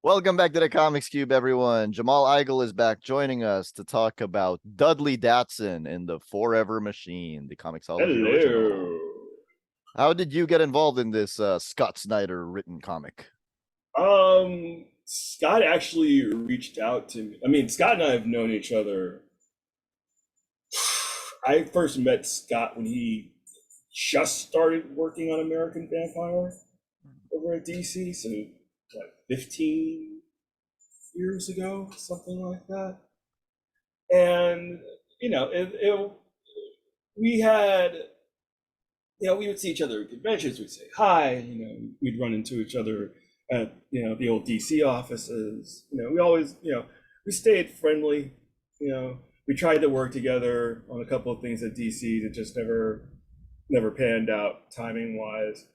Welcome back to the Comics Cube, everyone. Jamal Igle is back joining us to talk about Dudley Datson in the Forever Machine, the Comixology original. Hello. How did you get involved in this Scott Snyder written comic? Scott actually reached out to me. I mean, Scott and I have known each other. I first met Scott when he just started working on American Vampire over at DC, so like 15 years ago, something like that. And we had, we would see each other at conventions. We'd say hi. We'd run into each other at the old DC offices. We always we stayed friendly. We tried to work together on a couple of things at DC that just never panned out timing wise.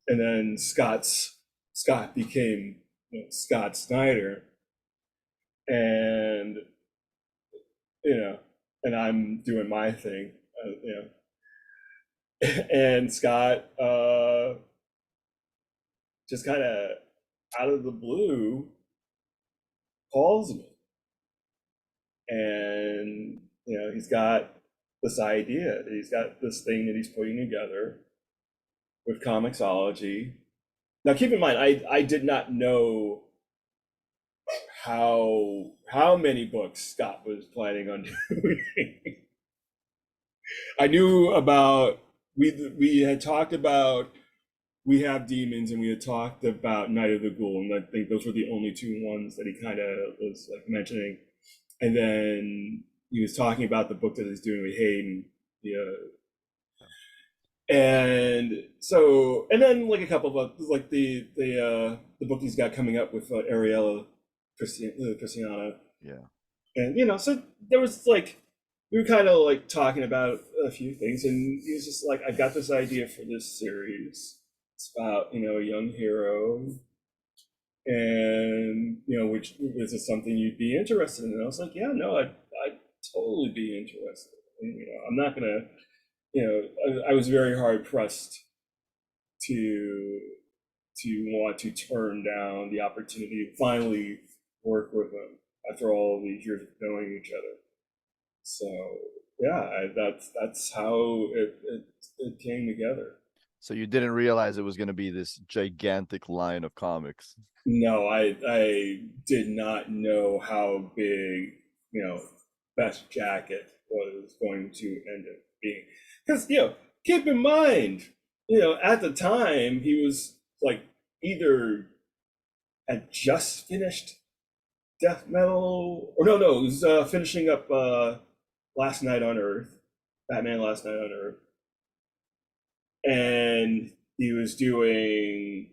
And then Scott became Scott Snyder, and and I'm doing my thing, and Scott just kind of out of the blue calls me, and he's got this idea, that he's got this thing that he's putting together with Comixology. Now, keep in mind, I did not know how many books Scott was planning on doing. I knew about, we had talked about We Have Demons, and we had talked about Night of the Ghoul, and I think those were the only two ones that he kind of was like mentioning. And then he was talking about the book that he's doing with Hayden, and then like a couple of like the book he's got coming up with Ariella Christiana. Yeah. And so there was like, we were kind of like talking about a few things, and he was just like, I got this idea for this series. It's about a young hero, and which is this something you'd be interested in? And I was like, yeah, no, I'd totally be interested. And, I'm not gonna, I was very hard pressed to want to turn down the opportunity to finally work with him after all these years of knowing each other. So yeah, that's how it came together. So you didn't realize it was going to be this gigantic line of comics. No, I did not know how big, Best Jacket was going to end up being. Because, keep in mind, at the time he was like either had just finished Death Metal, or no, it was finishing up Last Night on Earth, Batman Last Night on Earth. And he was doing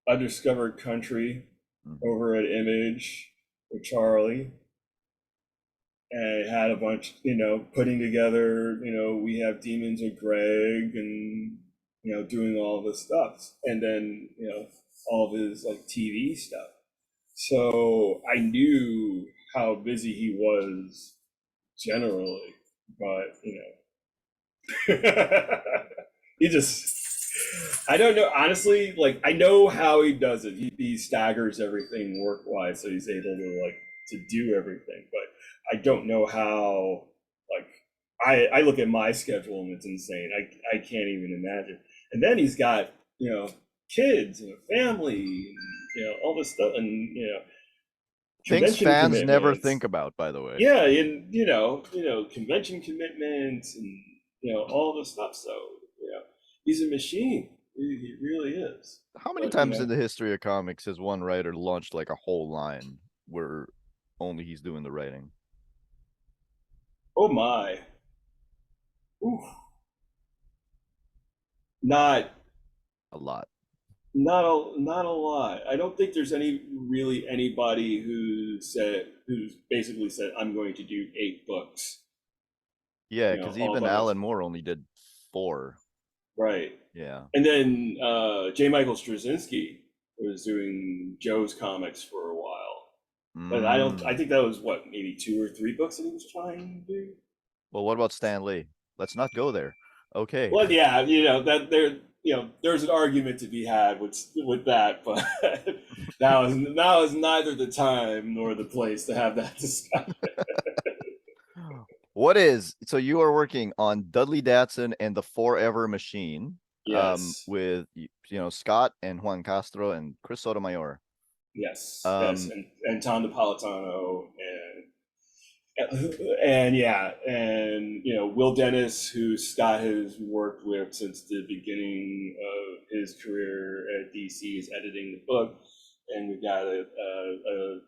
Undiscovered Country over at Image with Charlie, and had a bunch, putting together, We Have Demons with Greg, and doing all this stuff, and then all of his like TV stuff. So I knew how busy he was generally, but he just, I don't know, honestly, like I know how he does it. He staggers everything work wise, so he's able to do everything, but I don't know how. Like I look at my schedule and it's insane. I can't even imagine. And then he's got kids and a family, and all this stuff, and Things fans never commitments. think about, by the way. Yeah, and convention commitments, and all this stuff. So he's a machine. He really is. How many But times in the history of comics has one writer launched like a whole line where only he's doing the writing? oh my, Oof. Not A lot. not a lot. I don't think there's anybody who's basically said, I'm going to do 8 books. Yeah, because all even by Alan myself. Moore only did 4. Right. Yeah. And then J. Michael Straczynski was doing Joe's comics for a while. But I think that was what, maybe 2 or 3 books that he was trying to do. Well, what about Stan Lee? Let's not go there. Okay. Well, yeah, that there's an argument to be had with that, but now is neither the time nor the place to have that discussion. So you are working on Dudley Datson and the Forever Machine, Yes, with Scott and Juan Castro and Chris Sotomayor. yes, and Tom Napolitano and yeah, and Will Dennis, who Scott has worked with since the beginning of his career at DC, is editing the book, and we've got a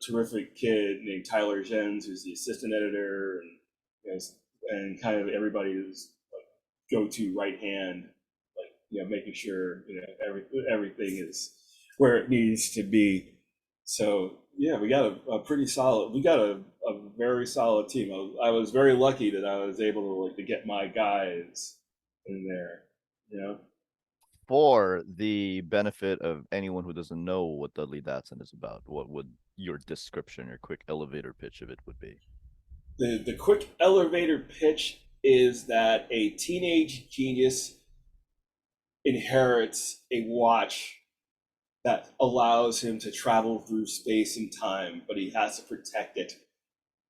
terrific kid named Tyler Jens, who's the assistant editor, and kind of everybody's go-to right hand, making sure everything is where it needs to be. So yeah, we got a very solid team. I was very lucky that I was able to get my guys in there. You know, For the benefit of anyone who doesn't know what Dudley Datson is about, what would your description, your quick elevator pitch of it would be? the quick elevator pitch is that a teenage genius inherits a watch that allows him to travel through space and time, but he has to protect it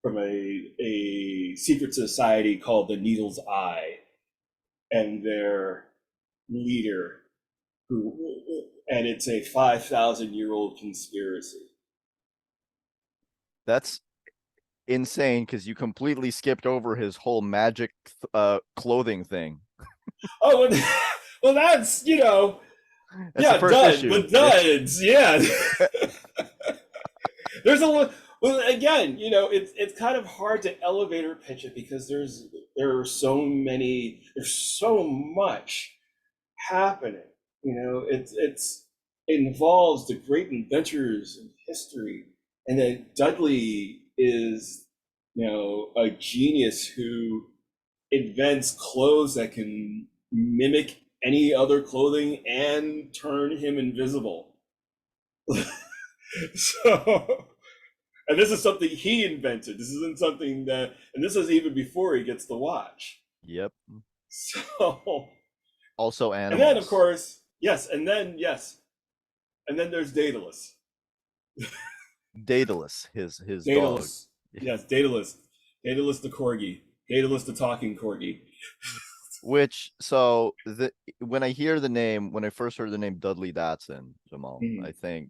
from a secret society called the Needle's Eye and their leader, and it's a 5,000-year-old conspiracy. That's insane because you completely skipped over his whole magic clothing thing. Oh, well, that's That's the first issue. The duds, yeah. There's a well, again, it's kind of hard to elevator pitch it because there's so much happening. It involves the great inventors in history, and then Dudley is a genius who invents clothes that can mimic any other clothing and turn him invisible. So, and this is something he invented. This isn't something and this is even before he gets the watch. Yep. So, also animals. And then, of course, and then there's Daedalus. Daedalus, his Daedalus. dog. Yes, Daedalus. Daedalus the corgi. Daedalus the talking corgi. Which when I hear the name, when I first heard the name Dudley Datson, Jamal, I think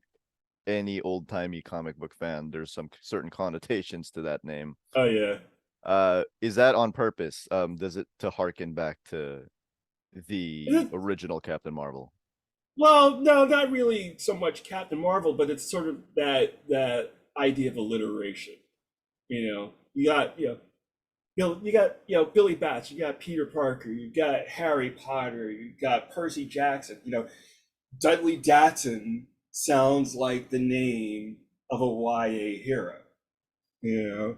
any old timey comic book fan, there's some certain connotations to that name. Oh yeah. Is that on purpose? Does it to harken back to the original Captain Marvel? Well, no, not really so much Captain Marvel, but it's sort of that idea of alliteration. You got Billy Batts, you got Peter Parker, you got Harry Potter, you got Percy Jackson. Dudley Datson sounds like the name of a YA hero. And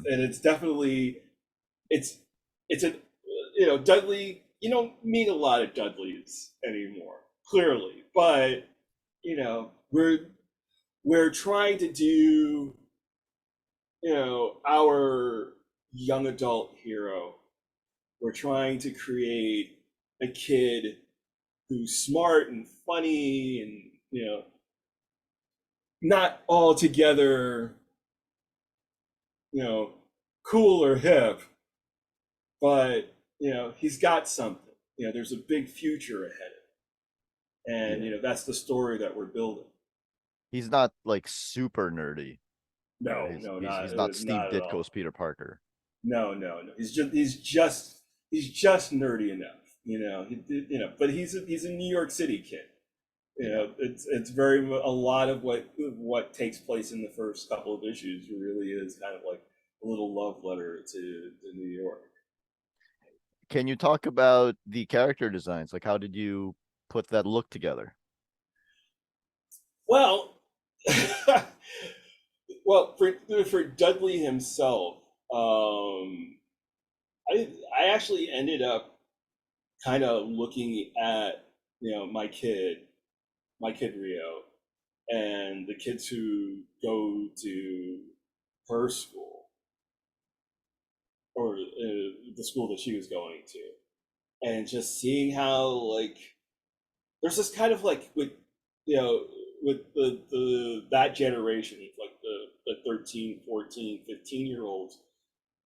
it's definitely it's a Dudley. You don't meet a lot of Dudleys anymore, clearly, but we're trying to do our young adult hero. We're trying to create a kid who's smart and funny and not altogether cool or hip, but he's got something. There's a big future ahead of him, and that's the story that we're building. He's not like super nerdy. No, he's not Steve Ditko's Peter Parker. No. He's just nerdy enough. But he's a New York City kid. It's very a lot of what takes place in the first couple of issues really is kind of like a little love letter to New York. Can you talk about the character designs? Like, how did you put that look together? Well, for Dudley himself, I actually ended up kind of looking at my kid Rio, and the kids who go to her school or the school that she was going to, and just seeing how there's this kind of like with you know with the that generation, like the 13, 14, 15 year olds,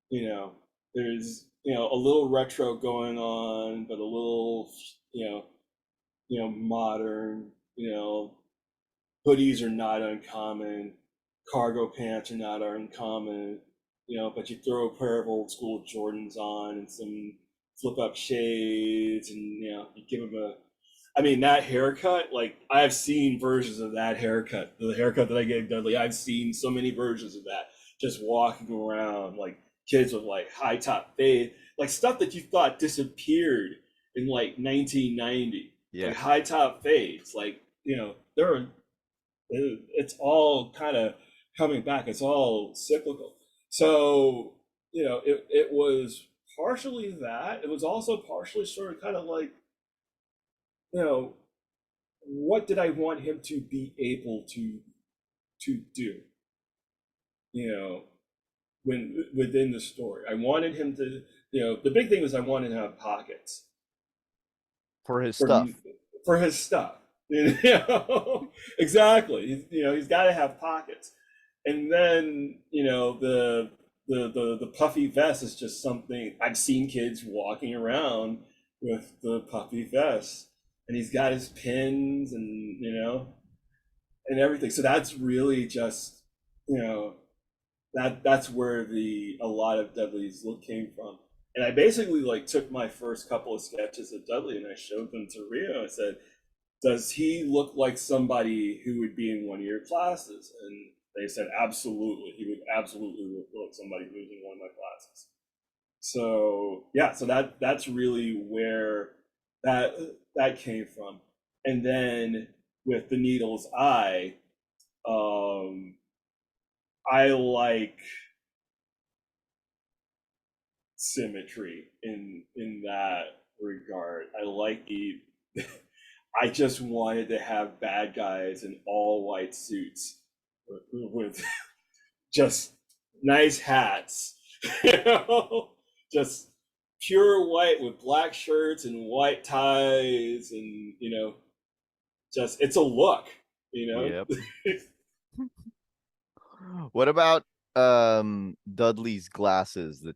you know, there's a little retro going on, but a little modern. Hoodies are not uncommon, cargo pants are not uncommon. But you throw a pair of old school Jordans on and some flip up shades, and you give them a. I mean, that haircut, like, I've seen versions of that haircut. The haircut that I gave Dudley, I've seen so many versions of that just walking around, like kids with like high top fade, like stuff that you thought disappeared in like 1990, like Yeah. high top fades. Like, there are, it's all kind of coming back. It's all cyclical. So, it was partially that. It was also partially sort of kind of like, you know, what did I want him to be able to do? You know, when within the story, I wanted him to. The big thing was I wanted to have pockets For his for stuff. for his stuff. Exactly. He's got to have pockets, and then the puffy vest is just something I've seen kids walking around with the puffy vest, and he's got his pins and everything. So that's really just you know that's where the a lot of Dudley's look came from. And I basically like took my first couple of sketches of Dudley and I showed them to Rio. I said, "Does he look like somebody who would be in one of your classes?" And they said, "Absolutely, he would absolutely look like somebody who was in one of my classes." So yeah, so that's really where that that came from. And then with the Needle's Eye, um, I like symmetry in that regard. I like the I just wanted to have bad guys in all white suits with just nice hats, you know, just pure white with black shirts and white ties, and just it's a look, you know. Yep. What about Dudley's glasses that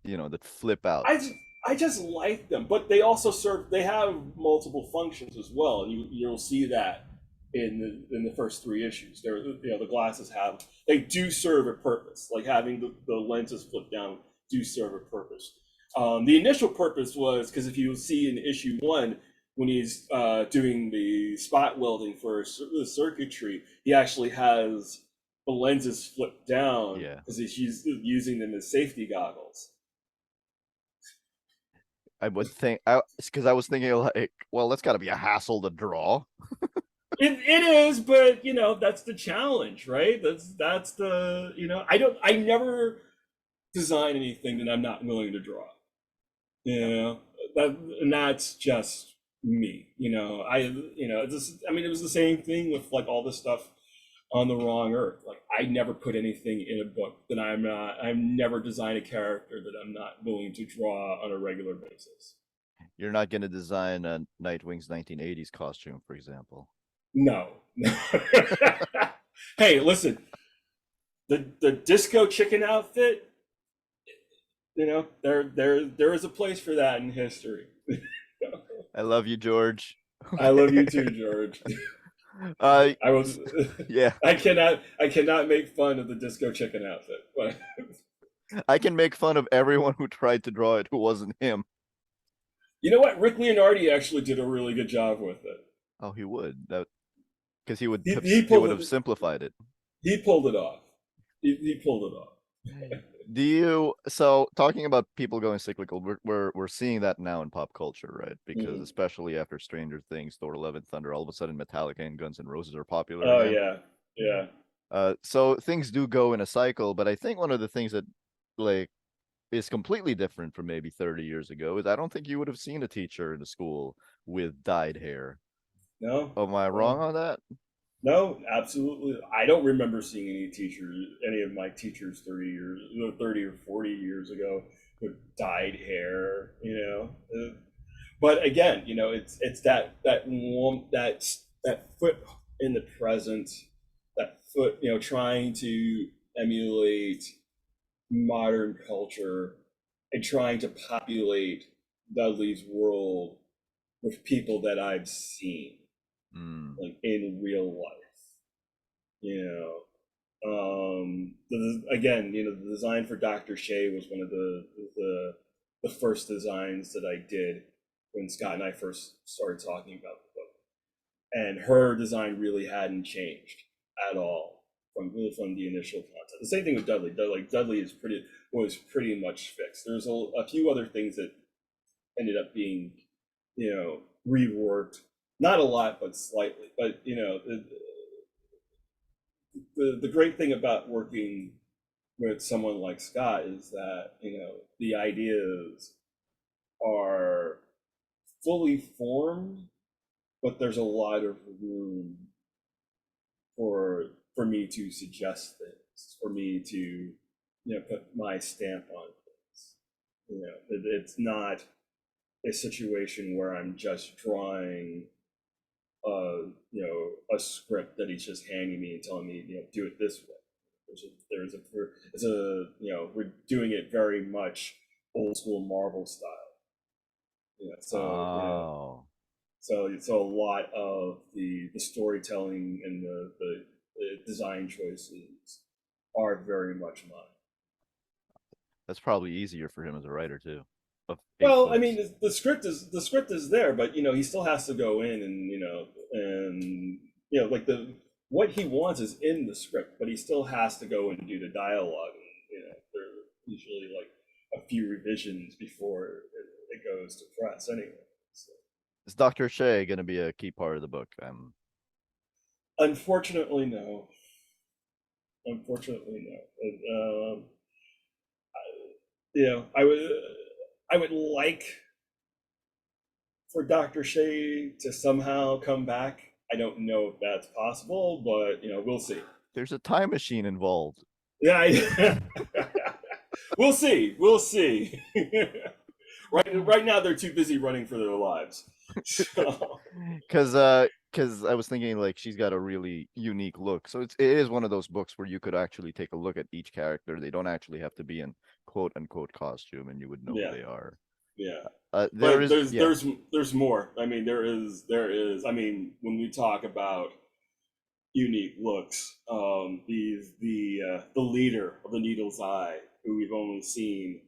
that flip out? I just, I just like them, but they also serve. They have multiple functions as well, and you'll see that in the first three issues. They're the glasses they do serve a purpose. Like having the lenses flip down do serve a purpose. The initial purpose was because if you see in issue one when he's doing the spot welding for the circuitry, he actually has the lenses flipped down Yeah. because he's using them as safety goggles. I would think I because I was thinking like, well, that's got to be a hassle to draw. It is, but that's the challenge, right? That's the I never design anything that I'm not willing to draw. You know and that's just me. I mean, it was the same thing with like all this stuff on the Wrong Earth. Like I never put anything in a book that I've never designed a character that I'm not willing to draw on a regular basis. You're not going to design a Nightwing's 1980s costume, for example. No. Hey, listen, the disco chicken outfit, there is a place for that in history. I love you, George. I love you too, George. uh, I was yeah, I cannot make fun of the disco chicken outfit. But I can make fun of everyone who tried to draw it who wasn't him. you know what? Rick Leonardi actually did a really good job with it. Oh, he would that because He he would pulled have it. simplified it. He pulled it off. He pulled it off. Do you so talking about people going cyclical? We're seeing that now in pop culture, right? Because Mhm. especially after Stranger Things, Thor: Love and Thunder, all of a sudden Metallica and Guns N' Roses are popular Oh again. yeah, yeah. So things do go in a cycle, but I think one of the things that like is completely different from maybe 30 years ago is I don't think you would have seen a teacher in a school with dyed hair. No, Am I wrong no. on that? No, absolutely. I don't remember seeing any of my teachers 30 or 40 years ago with dyed hair. But again, it's that foot in the present, that foot, trying to emulate modern culture and trying to populate Dudley's world with people that I've seen, Mm. like in real life. Again, the design for Dr. Shea was one of the first designs that I did when Scott and I first started talking about the book, and her design really hadn't changed at all from the initial concept. The same thing with Dudley. Dudley was pretty much fixed. There's a few other things that ended up being, reworked. Not a lot, but slightly. But the great thing about working with someone like Scott is that the ideas are fully formed, but there's a lot of room for me to suggest things, for me to put my stamp on things. It's not a situation where I'm just drawing a script that he's just handing me and telling me, do it this way. We're doing it very much old school Marvel style. So Oh, so a lot of the storytelling and the design choices are very much mine. that's probably easier for him as a writer too. Of eight Well, I mean, books. the script is there, but he still has to go in and like the what he wants is in the script, but he still has to go in and do the dialogue. And, there are usually like a few revisions before it goes to press anyway. So, Is Dr. Shea going to be a key part of the book? unfortunately, no. Unfortunately, no. I would like for Dr. Shea to somehow come back. I don't know if that's possible, but we'll see. There's a time machine involved. Yeah, we'll see. We'll see. Right now, they're too busy running for their lives. So, Because I was thinking like she's got a really unique look. So it is one of those books where you could actually take a look at each character. They don't actually have to be in quote unquote costume, and you would know who yeah, they are. yeah. There But is there's yeah. there's there's more. I mean, there is. I mean, when we talk about unique looks, the leader of the Needle's Eye, who we've only seen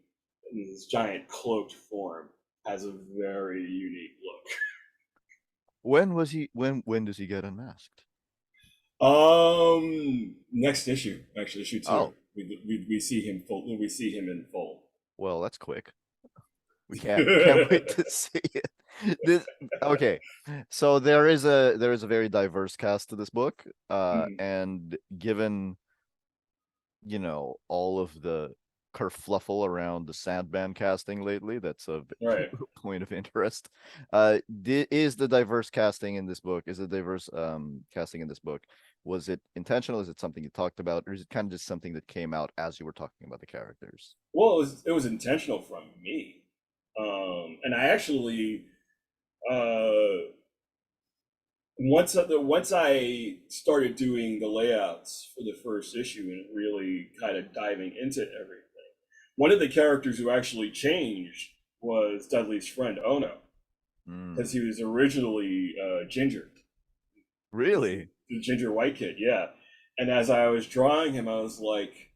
in this giant cloaked form, has a very unique look. When was he? When does he get unmasked? Next issue, actually, issue two. Oh, We see him full. We see him in full. well, that's quick. We can't wait to see it. This okay. So there is a very diverse cast to this book. Mhm. And given all of the kerfluffle around the Sandman casting lately, that's a Right. point of interest. Is the diverse casting in this book? Is the diverse casting in this book? Was it intentional? Is it something you talked about, or is it kind of just something that came out as you were talking about the characters? Well, it was intentional from me, and I actually uh, once I started doing the layouts for the first issue and really kind of diving into everything, one of the characters who actually changed was Dudley's friend Ono, because Mm, he was originally ginger, really? the ginger white kid, yeah. And as I was drawing him, I was like,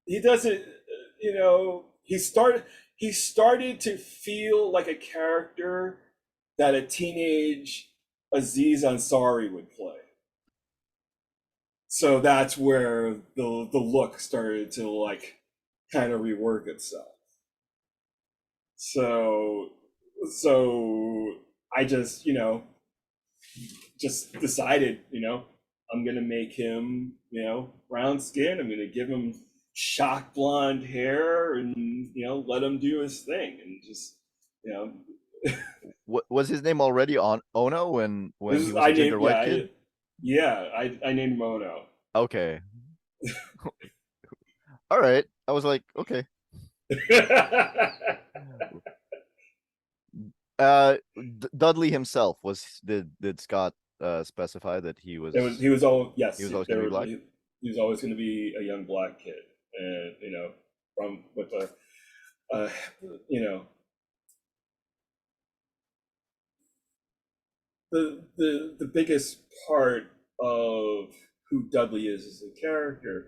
he doesn't, he started to feel like a character that a teenage Aziz Ansari would play. So that's where the look started to like kind of rework itself. So so I just decided, I'm gonna make him, brown skin. I'm gonna give him shock blonde hair, and let him do his thing, and just you know What was his name already on Ono when this he is was I a ginger named white yeah kid? I named Mono. Okay. All right. I was like, okay. Dudley himself did Scott specify that He was all he yes, was always there gonna be were black? he was always going to be a young black kid, and you know, from with a uh, you know, the biggest part of who Dudley is as a character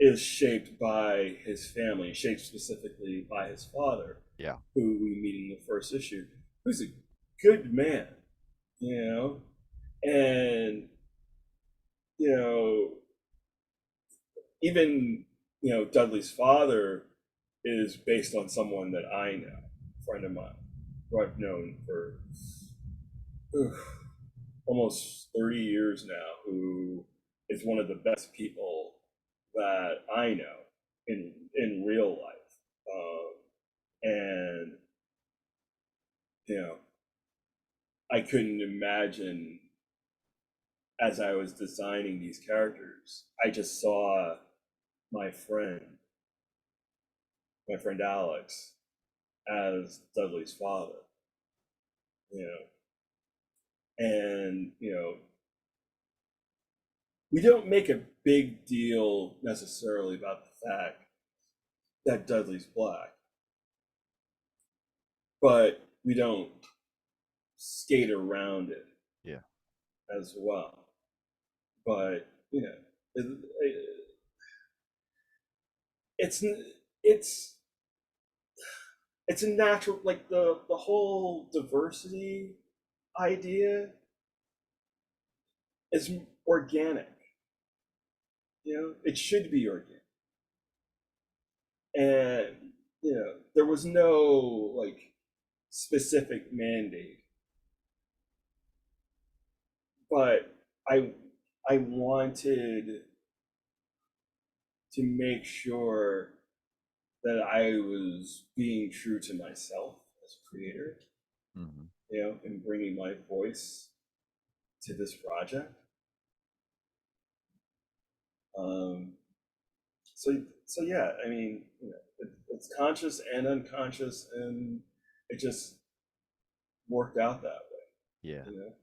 is shaped by his family, shaped specifically by his father, Yeah. who we meet in the first issue, who's a good man, you know, and you know, even Dudley's father is based on someone that I know, a friend of mine, who I've known for almost 30 years now, who is one of the best people that I know in real life. And you know, I couldn't imagine as I was designing these characters, I just saw my friend, my friend Alex, as Dudley's father, you know, and we don't make a big deal necessarily about the fact that Dudley's black, but we don't skate around it Yeah. as well. But it's it's it's a natural, like the whole diversity idea is organic. It should be organic, and there was no like specific mandate, but I wanted to make sure that I was being true to myself as a creator, Hmm. and bringing my voice to this project. Um, so yeah, I mean, it's conscious and unconscious, and it just worked out that Yeah. way.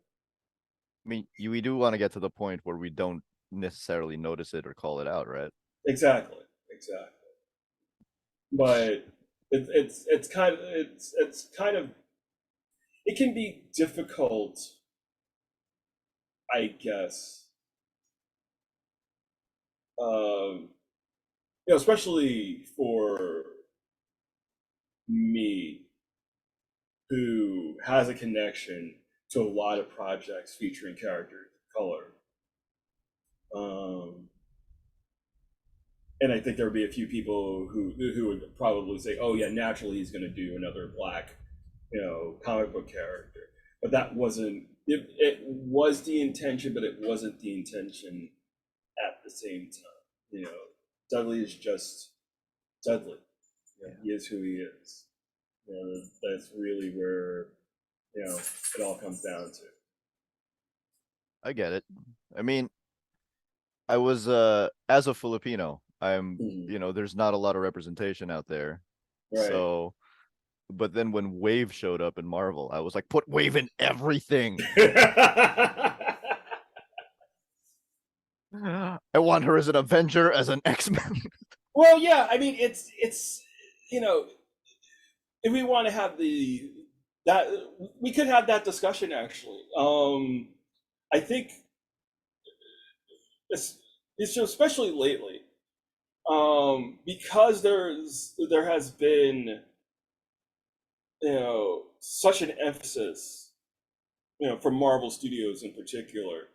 I mean, we do want to get to the point where we don't necessarily notice it or call it out, right? Exactly, exactly. But it's kind of it can be difficult, I guess. Um, especially for me, who has a connection to a lot of projects featuring characters of color. Um, and I think there would be a few people who would probably say, "Oh yeah, naturally he's going to do another black, comic book character." But that wasn't. It was the intention, but it wasn't the intention at the same time. Dudley is just Dudley. Yeah. He is who he is. That's really where it all comes down to. I get it. I mean, I was as a Filipino, Mhm. there's not a lot of representation out there. Right. So, but then when Wave showed up in Marvel, I was like, put Wave in everything. I want her as an Avenger, as an X-Men. Well, yeah. I mean, it's if we want to have that we could have that discussion actually. I think it's especially lately, because there has been such an emphasis, from Marvel Studios in particular,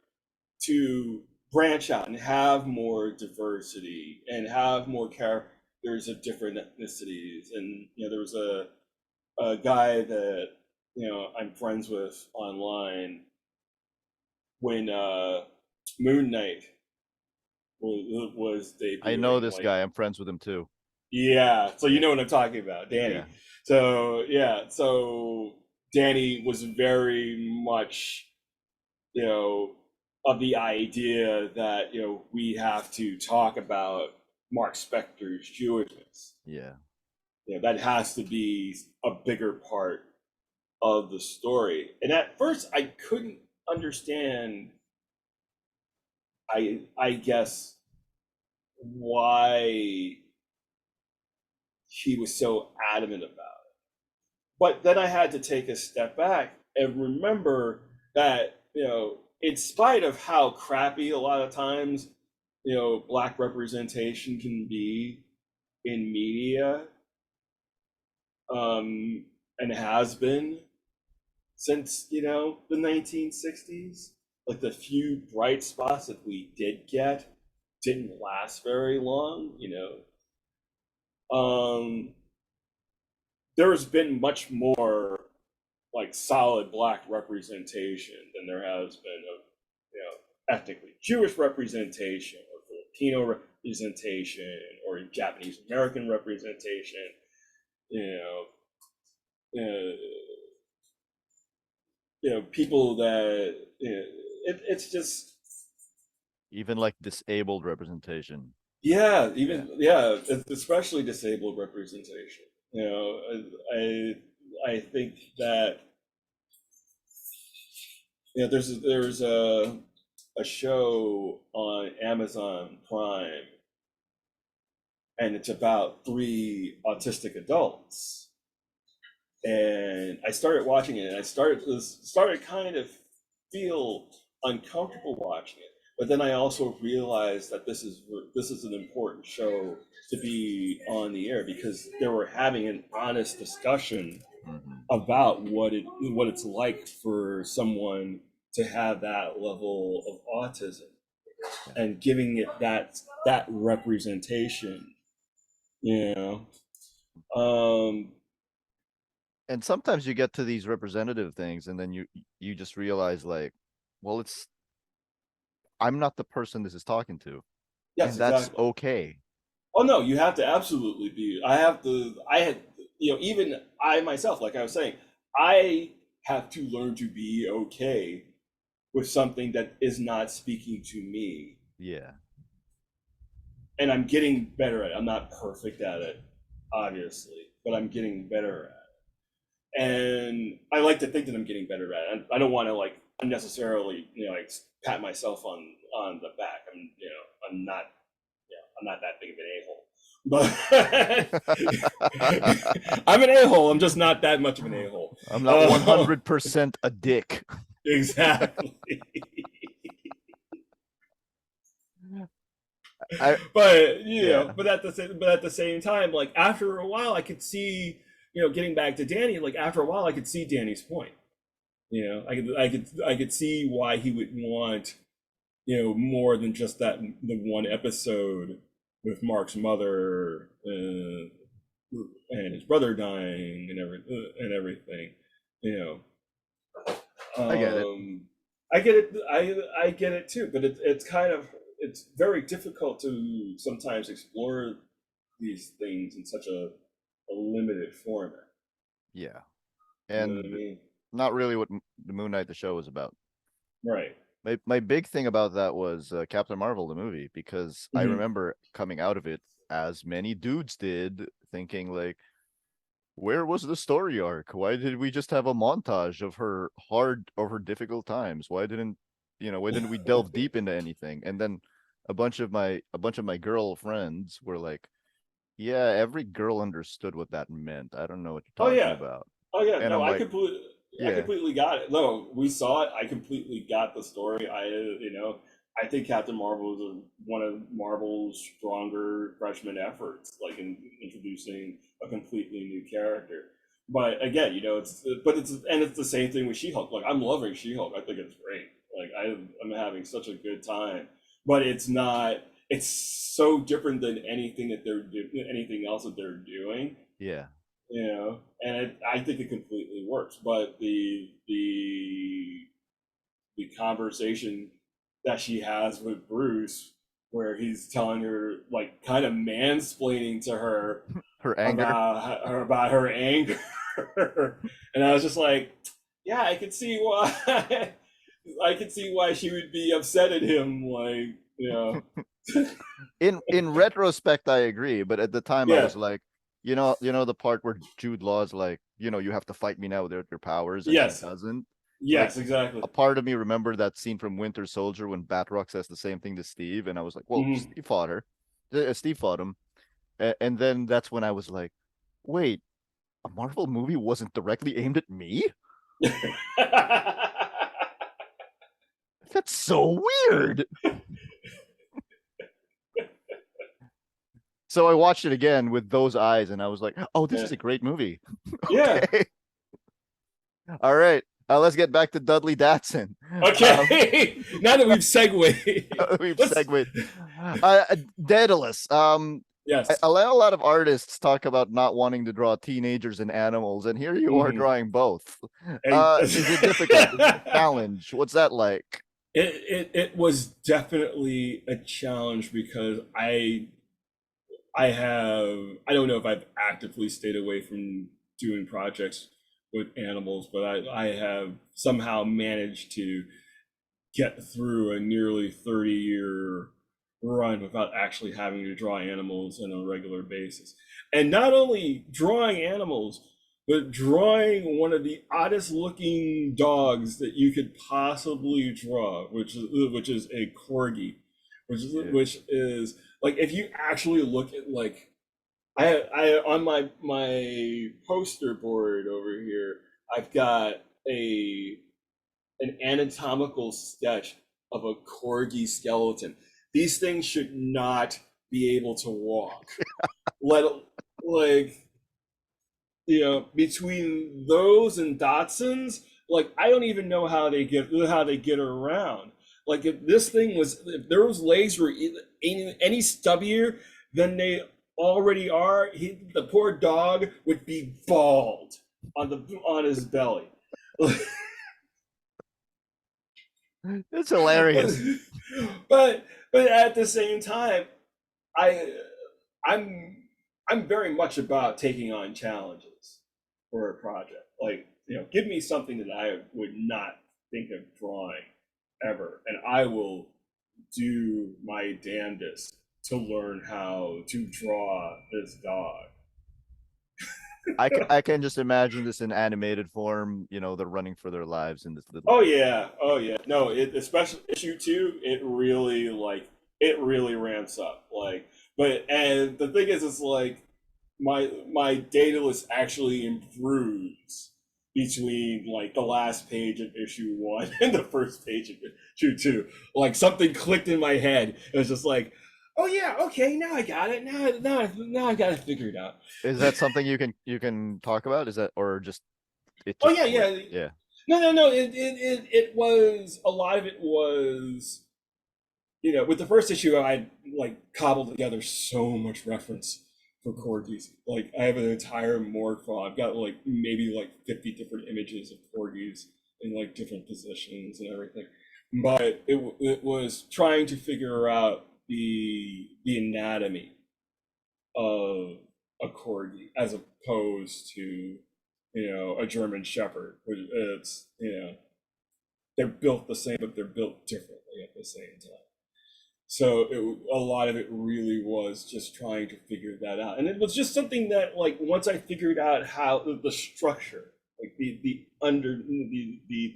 to branch out and have more diversity and have more characters of different ethnicities. And there was a guy that I'm friends with online when Moon Knight was I know debuting. this Like, guy. I'm friends with him too. yeah, so you Yeah. know what I'm talking about, Danny. Yeah. So yeah, so Danny was very much you know, of the idea that we have to talk about Mark Spector's Jewishness. Yeah. That has to be a bigger part of the story. And at first, I couldn't understand. I guess why he was so adamant about it. But then I had to take a step back and remember that, in spite of how crappy a lot of times, black representation can be in media, and has been since, the 1960s, like the few bright spots that we did get didn't last very long. Um, there's been much more like solid black representation than there has been of ethnically Jewish representation or Filipino representation or Japanese American representation. You people that it's just Even like disabled representation. yeah, even yeah, especially disabled representation. I think that there's a show on Amazon Prime, and it's about three autistic adults. And I started watching it, and I started kind of feel uncomfortable watching it. But then I also realized that this is an important show to be on the air because they were having an honest discussion about what it's like for someone to have that level of autism and giving it that representation. Um, And sometimes you get to these representative things and then you just realize like, well, I'm not the person this is talking to. yes, And that's exactly. okay. Oh no, you have to absolutely be. I had, even I myself, like I was saying, I have to learn to be okay with something that is not speaking to me. Yeah. And I'm getting better at it. I'm not perfect at it, obviously, but I'm getting better at it. And I like to think that I'm getting better at it. I don't want to like unnecessarily, like pat myself on the back. I'm not I'm not that big of an a-hole. But I'm an a-hole. I'm just not that much of an a-hole. I'm not 100% a dick. Exactly. I But yeah. but at the same time, like after a while, I could see, getting back to Danny. Like after a while, I could see Danny's point. I could see why he would want, more than just the one episode with Mark's mother and his brother dying and everything. You I get it. I get it. I get it too. But it's very difficult to sometimes explore these things in such a limited format. Yeah. You know what I And mean? not really what the Moon Knight the show was about. Right. My big thing about that was Captain Marvel the movie because I Hmm. remember coming out of it as many dudes did thinking like, where was the story arc? Why did we just have a montage of her difficult times? Why didn't we delve deep into anything? And then a bunch of my girl friends were like, yeah, every girl understood what that meant. I don't know what Oh you're talking yeah. about. Oh yeah. And No, I'm like, I yeah, completely got it. No, we saw it. I completely got the story. I think Captain Marvel is one of Marvel's stronger freshman efforts, like in introducing a completely new character. But again, it's the same thing with She-Hulk. Like I'm loving She-Hulk. I think it's great. Like I'm having such a good time. But it's not. It's so different than anything else that they're doing. yeah. And I think it completely works. But the conversation that she has with Bruce, where he's telling her, like, kind of mansplaining to her Her anger. about her anger, and I was just like, yeah, I could see why. I could see why she would be upset at him, like, In retrospect, I agree, but at the time I yeah, was like, you know the part where Jude Law's like, you have to fight me now with your powers, and he Yes, doesn't. Like, yes, exactly. a part of me remembered that scene from Winter Soldier when Batroc says the same thing to Steve, and I was like, well, Hmm. Steve fought her. Steve fought him, and then that's when I was like, wait, a Marvel movie wasn't directly aimed at me? That's so weird. So I watched it again with those eyes, and I was like, oh, this Yeah. is a great movie. Yeah. Okay. All right. Let's get back to Dudley Datson. Okay. Now that we've segued, We've let's. segued. Daedalus. Yes. A lot of artists talk about not wanting to draw teenagers and animals, and here you are Hmm. drawing both. And Is it difficult? Is it a challenge? What's that like? it was definitely a challenge because I don't know if I've actively stayed away from doing projects with animals, but I have somehow managed to get through a nearly 30-year run without actually having to draw animals on a regular basis. And not only drawing animals, but drawing one of the oddest looking dogs that you could possibly draw, which is a corgi, Yeah. which is like if you actually look at like I on my poster board over here, I've got a an anatomical sketch of a corgi skeleton. These things should not be able to walk. Let like between those and Datsuns, like I don't even know how they get around. Like if those legs were any stubbier than they already are, the poor dog would be bald on his belly. It's hilarious. but but at the same time, I I'm I'm very much about taking on challenges for a project. Like, give me something that I would not think of drawing ever, and I will do my damnedest to learn how to draw this dog. I can just imagine this in animated form. They're running for their lives in this little. Oh yeah, oh yeah. No, especially issue 2, it really ramps up. And the thing is, it's like my data list actually improves between like the last page of issue 1 and the first page of issue 2. Like something clicked in my head. It was just like, oh yeah, okay, now I got it. Now I got it figured out. Is that something you can talk about? Is that, or just it Oh just yeah, clicked? yeah. Yeah. No. It was a lot of it was with the first issue, I like cobbled together so much reference for corgis. Like I have an entire morgue file. I've got like maybe like 50 different images of corgis in like different positions and everything. But it was trying to figure out the anatomy of a corgi as opposed to a German Shepherd. They're built the same, but they're built differently at the same time. So a lot of it really was just trying to figure that out, and it was just something that like once I figured out how the structure, like the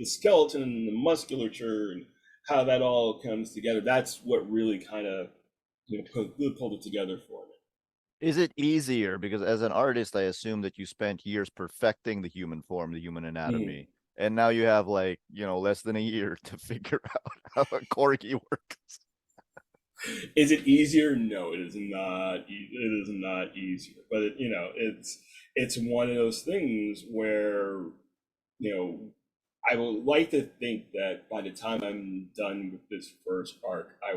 skeleton and the musculature and how that all comes together, that's what really kind of pulled it together for me. Is it easier? Because as an artist, I assume that you spent years perfecting the human form, the human Mhm. anatomy, and now you have like, less than a year to figure out how a corgi works. Is it easier? No, it is not. It is not easier, but it's one of those things where you know I would like to think that by the time I'm done with this first arc, I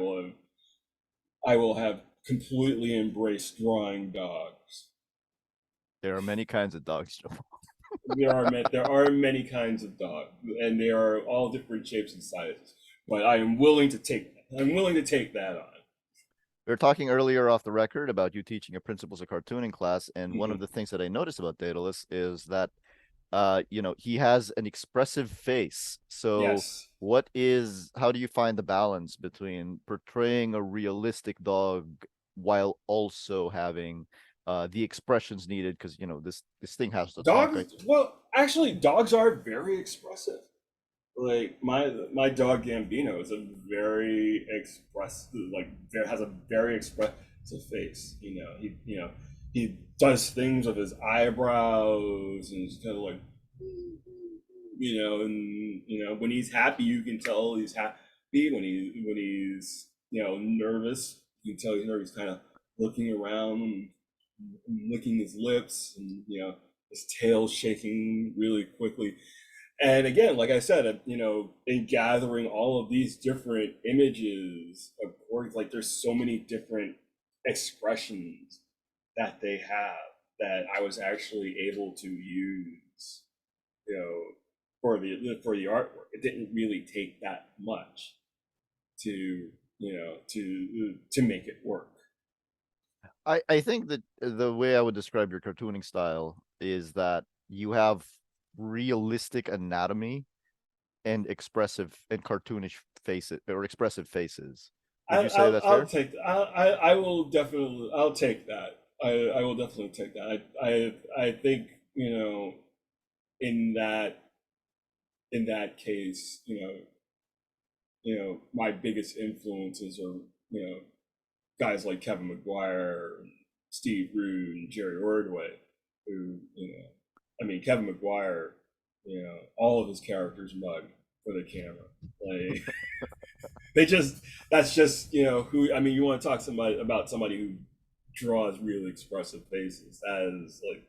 will have completely embraced drawing dogs. There are many kinds of dogs, Jamal. There are many kinds of dogs, and they are all different shapes and sizes. But I'm willing to take that on. We were talking earlier off the record about you teaching a principles of cartooning class, and one of Mhm. the things that I noticed about Daedalus is that he has an expressive face. So Yes. how do you find the balance between portraying a realistic dog while also having the expressions needed, because this thing has to talk. Dogs, well, actually, dogs are very expressive. Like my dog Gambino is a very expressive, like has a very expressive face. He does things with his eyebrows and he's kind of like, and when he's happy, you can tell he's happy. When he's nervous, you can tell he's nervous. He's kind of looking around, and licking his lips, and his tail shaking really quickly. And again, like I said, in gathering all of these different images, of course, like there's so many different expressions that they have that I was actually able to use, for the artwork. It didn't really take that much to to make it work. I think that the way I would describe your cartooning style is that you have realistic anatomy and expressive and cartoonish faces, or expressive faces. Would you say that's I'll fair? take I will definitely, I'll take that. I will definitely take that. I think, in that case, my biggest influences are, guys like Kevin McGuire, Steve Rude, and Jerry Ordway, who, Kevin McGuire, all of his characters mug for the camera. Like that's just, who, you want to talk about somebody who draws really expressive faces. That is, like,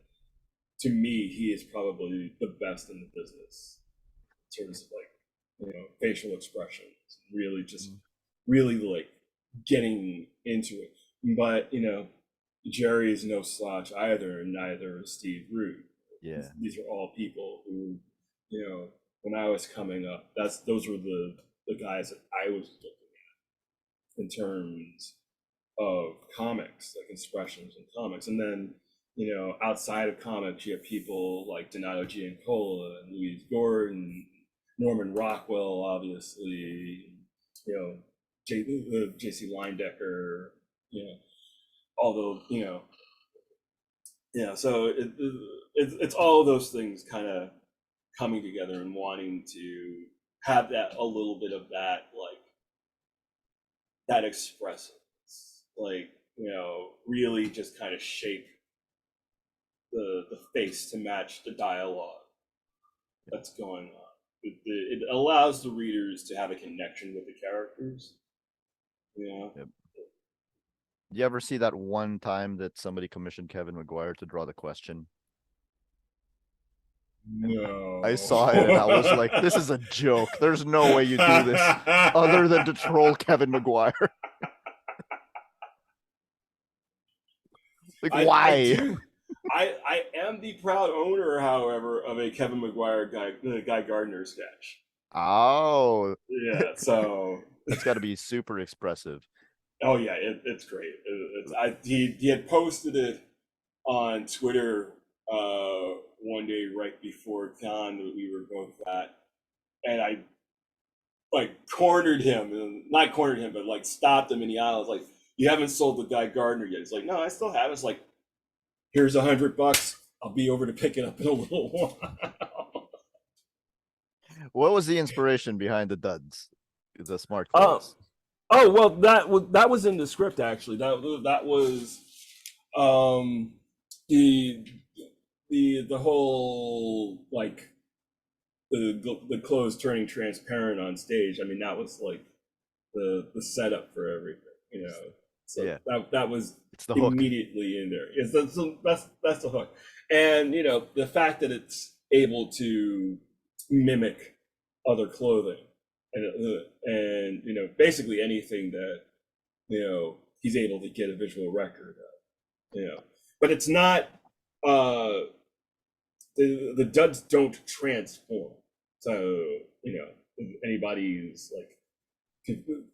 to me, he is probably the best in the business in terms of, like, facial expressions, really just really like getting into it. But Jerry is no slouch either, and neither is Steve Rude. Yeah. These are all people who, when I was coming up, those were the guys that I was looking at in terms of comics, like expressions in comics. And then, outside of comics, you have people like Donato Giancola and Louise Gordon, Norman Rockwell, obviously, J.C. Weindecker, although, so it's all of those things kind of coming together and wanting to have that, a little bit of that, like that expressiveness, like, really just kind of shape the face to match the dialogue that's going on. It allows the readers to have a connection with the characters. Yep. You ever see that one time that somebody commissioned Kevin McGuire to draw the question? No. I saw it and I was like, this is a joke. There's no way you do this other than to troll Kevin McGuire. Like, why? I am the proud owner, however, of a Kevin McGuire Guy Gardner sketch. Oh. Yeah, so That's got to be super expressive. Oh yeah, it's great. He had posted it on Twitter one day right before con that we were both at, and I like cornered him, and not cornered him, but like stopped him in the aisle. I was like, "You haven't sold the Guy Gardner yet?" He's like, "No, I still have it." It's like, "Here's $100. I'll be over to pick it up in a little while." What was the inspiration behind the duds? The smart Oh, clothes. well, that was in the script actually. That was the the whole, like, the clothes turning transparent on stage. That was like the setup for everything, So Yeah. that was It's the hook. immediately in there. That's the hook, and the fact that it's able to mimic other clothing, and basically anything that he's able to get a visual record of, but it's not, the duds don't transform. So if anybody's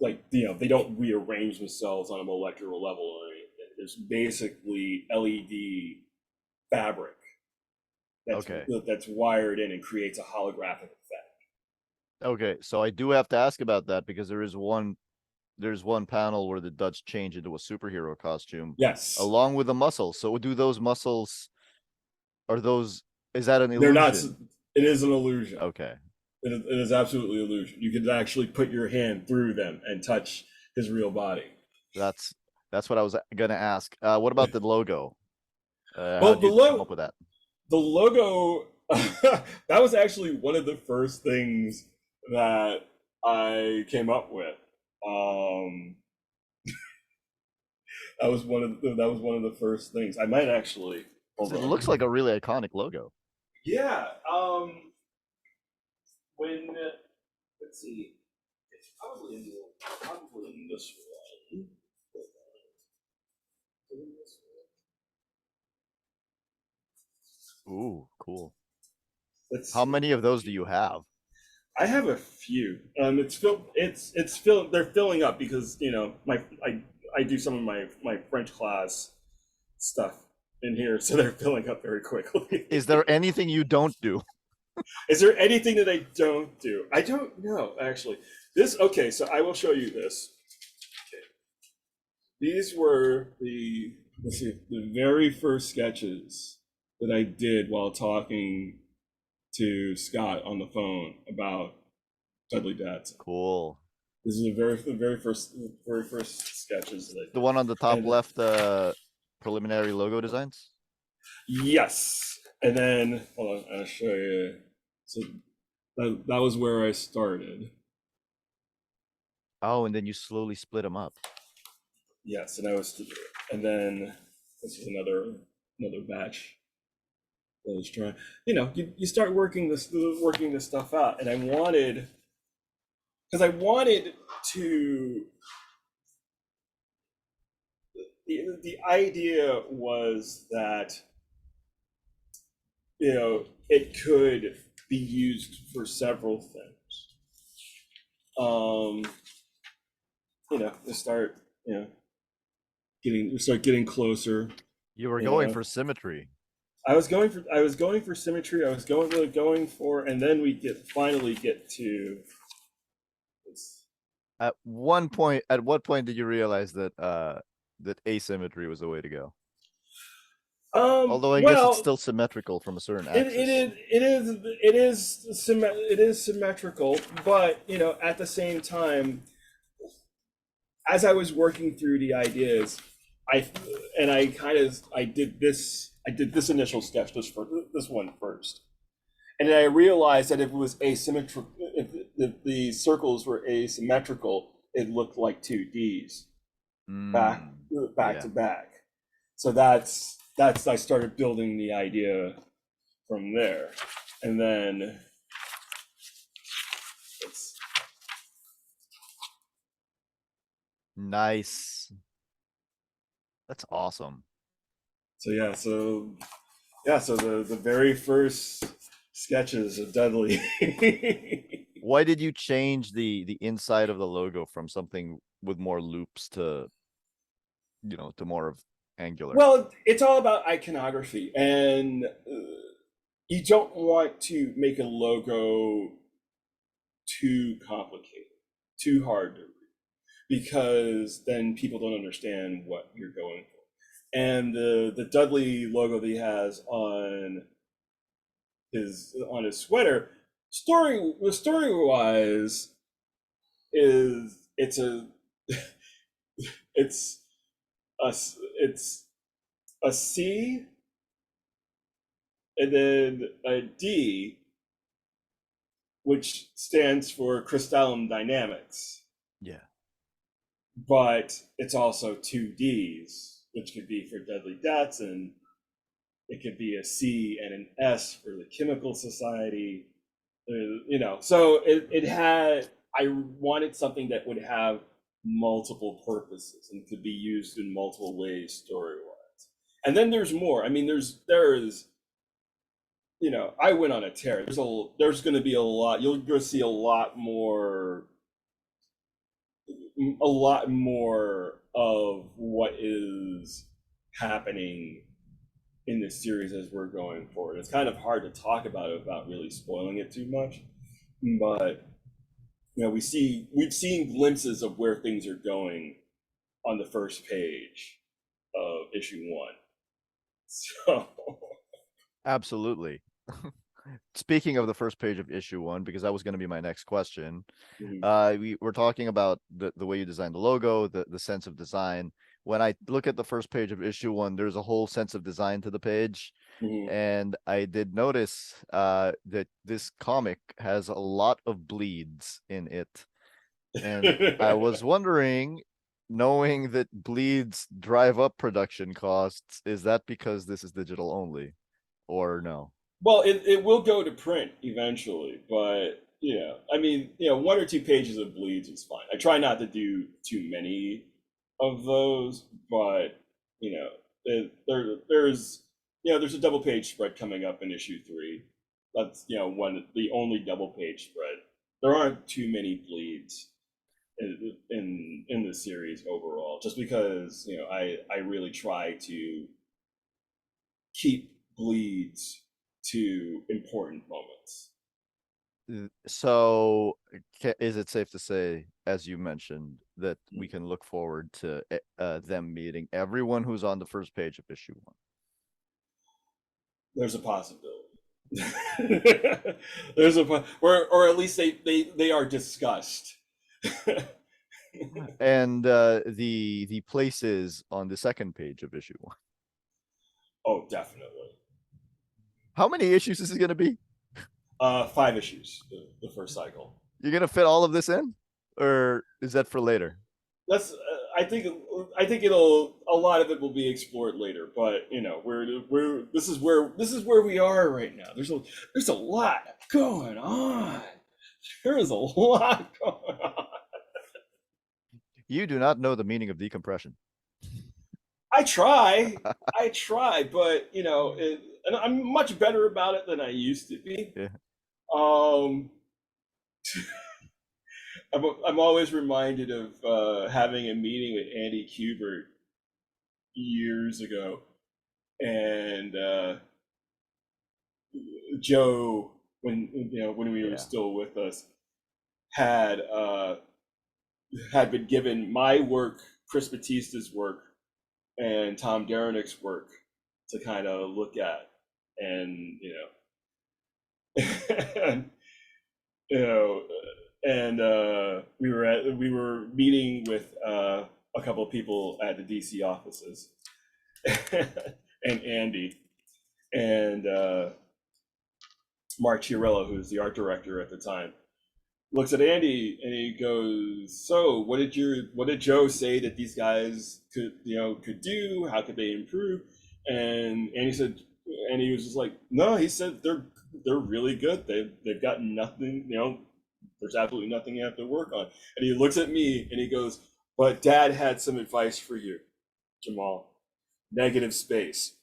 like they don't rearrange themselves on a molecular level or anything. There's basically LED fabric that's wired in and creates a holographic effect. Okay, so I do have to ask about that because there is one there's one panel where the Dutch change into a superhero costume Yes, along with the muscles. So do those muscles are those is that an they're not. illusion? It is an illusion. Okay. It is absolutely illusion. You can actually put your hand through them and touch his real body. That's what I was gonna ask. What about the logo? Well, How'd you come up with that? the logo that was actually one of the first things that I came up with. Um, that was one of the first things. I might actually hold It on. looks like a really iconic logo. Yeah. When let's see, it's probably in this one. Ooh, cool. Let's How see. many of those do you have? I have a few. It's fill. It's fill. They're filling up because I do some of my French class stuff in here, so they're filling up very quickly. Is there anything you don't do? Is there anything that I don't do? I don't know actually. This okay. So I will show you this. Okay. These were the very first sketches that I did while talking to Scott on the phone about Dudley Datson. Cool. This is the very first sketches that I did. The one on the top And left, preliminary logo designs. yes, and then hold on, I'll show you. So that was where I started. Oh, and then you slowly split them up. Yes, and then this is another batch that I was trying. You start working this stuff out, and I wanted to. The idea was that it could be used for several things. To start getting closer. You were going for symmetry. I was going for symmetry. I was going for, and then we finally get to this. At what point did you realize that that asymmetry was the way to go? Although I guess it's still symmetrical from a certain axis. It is symmetrical, but at the same time, as I was working through the ideas, I did this initial sketch, this one first, and then I realized that if it was asymmetrical, if the circles were asymmetrical, it looked like two Ds back to back. So that's I started building the idea from there, and then nice. That's awesome. So the very first sketches of Dudley. Why did you change the inside of the logo from something with more loops to to more of angular? Well, it's all about iconography, and you don't want to make a logo too complicated, too hard to read, because then people don't understand what you're going for. And the Dudley logo that he has on his sweater, story wise, is it's a it's a C and then a D, which stands for crystalline dynamics. Yeah. But it's also two Ds, which could be for Dudley Datson. It could be a C and an S for the Chemical Society. So it had. I wanted something that would have multiple purposes and could be used in multiple ways story-wise. And then there's more. I mean, there is. I went on a tear. There's going to be a lot. You'll go see a lot more of what is happening in this series as we're going forward. It's kind of hard to talk about it without really spoiling it too much, but we've seen glimpses of where things are going on the first page of issue one. So Absolutely. Speaking of the first page of issue one, because that was going to be my next question, mhm, we're talking about the way you designed the logo, the sense of design. When I look at the first page of issue one, there's a whole sense of design to the page. mhm. And I did notice that this comic has a lot of bleeds in it. And I was wondering, knowing that bleeds drive up production costs, is that because this is digital only or no? Well, it will go to print eventually, but I mean, one or two pages of bleeds is fine. I try not to do too many of those, but there's there's a double page spread coming up in issue three. That's the only double page spread. There aren't too many bleeds in the series overall, just because I really try to keep bleeds to important moments. So, is it safe to say, as you mentioned, that we Mm. can look forward to them meeting everyone who's on the first page of issue There's a possibility. There's or at least they are discussed. one? And the places on the second page of issue one. Oh, definitely. How many issues is this going to be? 5 issues, the first cycle. You're going to fit all of this in? Or is that for later? That's I think it'll a lot of it will be explored later, but we're this is where we are right now. There's a lot going on. There is a lot going on. You do not know the meaning of decompression. I try, but and I'm much better about it than I used to be. Yeah. Um, I'm always reminded of having a meeting with Andy Kubert years ago, and Joe, when we were Yeah. still with us, had had been given my work, Chris Batista's work, and Tom Derenick's work to kind of look at, and and, you know, and we were meeting with a couple of people at the DC offices, and Andy and Mark Chiarello, who's the art director at the time, looks at Andy and he goes, "So, what did Joe say that these guys could do? How could they improve?" And Andy said, and he was just like, "No," he said, they're really good. They've got nothing. There's absolutely nothing you have to work on." And he looks at me and he goes, "But Dad had some advice for you, Jamal. Negative space."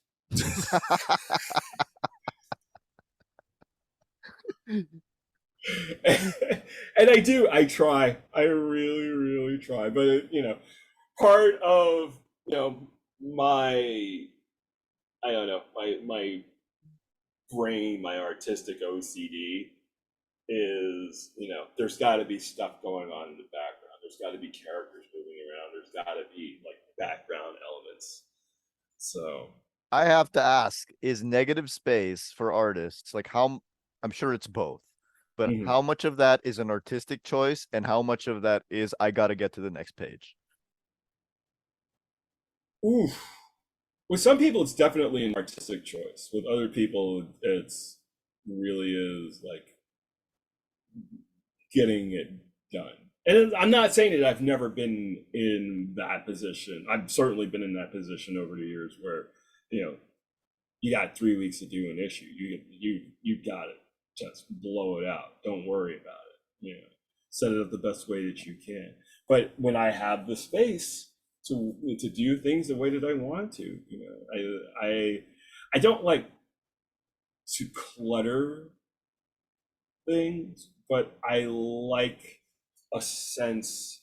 And I do. I try. I really, really try. But part of my I don't know my brain, my artistic OCD is there's got to be stuff going on in the background. There's got to be characters moving around. There's got to be like background elements. So I have to ask, is negative space for artists like how I'm sure it's both, but mhm. how much of that is an artistic choice and how much of that is I got to get to the next page? Oof. With some people, it's definitely an artistic choice. With other people, it's really is like getting it done. And I'm not saying that I've never been in that position. I've certainly been in that position over the years where, you know, you got 3 weeks to do an issue. You got it. Just blow it out. Don't worry about it. Set it up the best way that you can. But when I have the space to do things the way that I want to, I don't like to clutter things, but I like a sense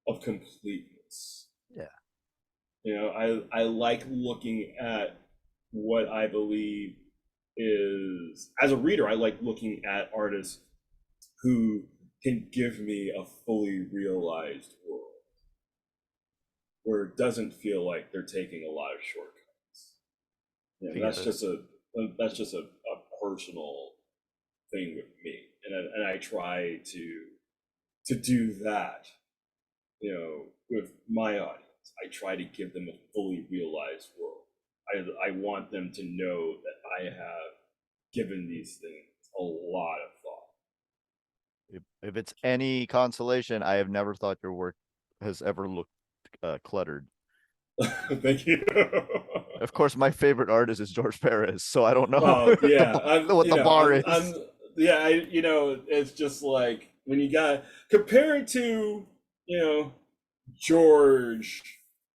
of completeness. Yeah. I like looking at what I believe is, as a reader, I like looking at artists who can give me a fully realized world where it doesn't feel like they're taking a lot of shortcuts. Yeah, I get it. that's just a personal thing with me, and I try to do that, with my audience. I try to give them a fully realized world. I want them to know that I have given these things a lot of If it's any consolation, I have never thought your work has ever looked cluttered. thought. Thank you. Of course, my favorite artist is George Perez, so I don't know Well, yeah, what the bar is. yeah, it's just like when you got compared to, George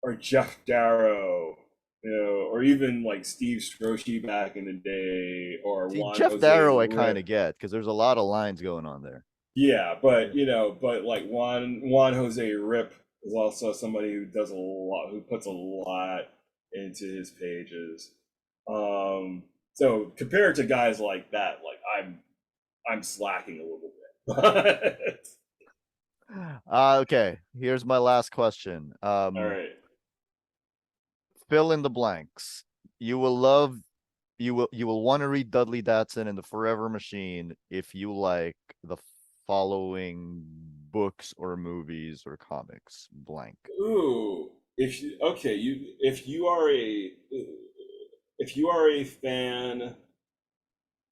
or Jeff Darrow, or even like Steve Strosky back in the day, or See, Juan Jeff Jose Darrow, I kind of Rip. get because there's a lot of lines going on there. Yeah, but like Juan Jose Rip is also somebody who does a lot, who puts a lot into his pages. So compared to guys like that, like I'm slacking a little bit. Okay, here's my last question. All right. Fill in the blanks. You will love you will want to read Dudley Datson and the Forever Machine if you like the following books or movies or comics. Blank. Ooh, if you okay, you if you are a fan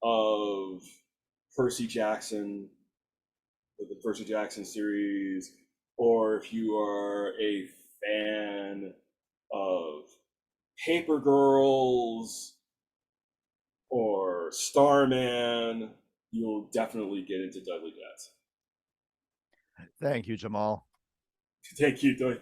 of Percy Jackson, the Percy Jackson series, or if you are a fan of Paper Girls or Starman, you'll definitely get into Dudley Datson. Thank you, Jamal. Thank you, Doy.